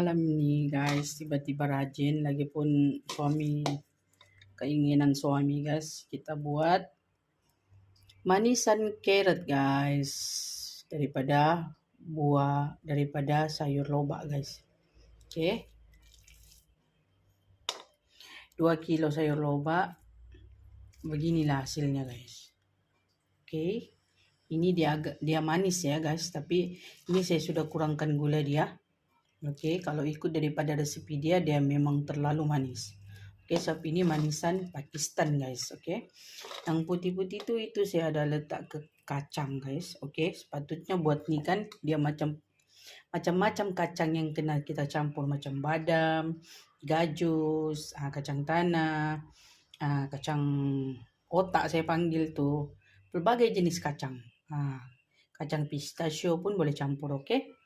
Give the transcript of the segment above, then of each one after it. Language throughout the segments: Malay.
Malam ni guys, tiba-tiba rajin lagi pun keinginan suami guys, kita buat manisan carrot guys, daripada sayur lobak guys. Okay, 2 kilo sayur lobak, beginilah hasilnya guys. Okay, ini dia manis ya guys, tapi ini saya sudah kurangkan gula dia. Okey, kalau ikut daripada resepi dia memang terlalu manis. Okey, sebab ini manisan Pakistan guys. Okey, yang putih-putih itu saya ada letak ke kacang guys. Okey, sepatutnya buat ni kan dia macam-macam kacang yang kena kita campur, macam badam, gajus, kacang tanah, kacang otak saya panggil tu, berbagai jenis kacang. Kacang pistachio pun boleh campur. Okey.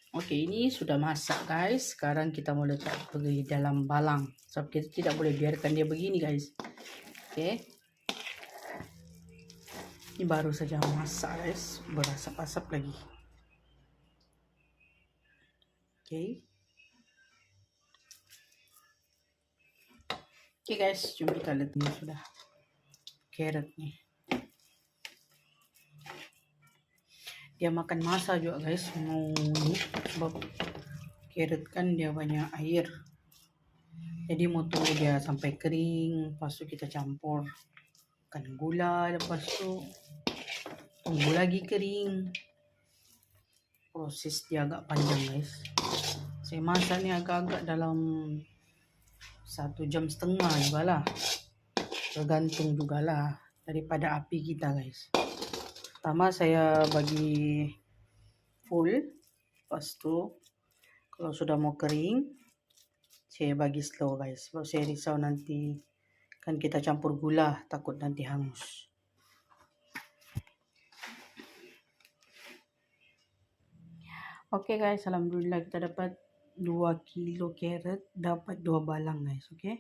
Okey, ini sudah masak guys. Sekarang kita mau letak di dalam balang. Sebab kita tidak boleh biarkan dia begini guys. Okey. Ini baru saja masak guys. Berasap-asap lagi. Okey. Okey guys, jom kita lihat ni sudah carrot ni. Dia makan masa juga guys, mau ni sebab carrot kan dia banyak air. Jadi mau tunggu dia sampai kering, lepas tu kita campurkan gula, lepas tu tunggu lagi kering. Proses dia agak panjang guys. Saya masak ni agak-agak dalam 1,5 jam jugalah. Tergantung jugalah daripada api kita guys. Pertama saya bagi full, lepas tu kalau sudah mau kering saya bagi slow guys. Sebab saya risau nanti kan kita campur gula, takut nanti hangus. Oke guys, alhamdulillah kita dapat 2 kilo carrot, dapat 2 balang guys. Oke.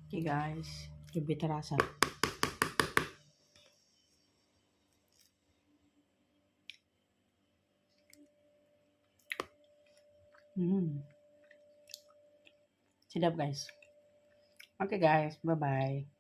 Oke guys, lebih terasa. Sedap guys. Oke guys, bye bye.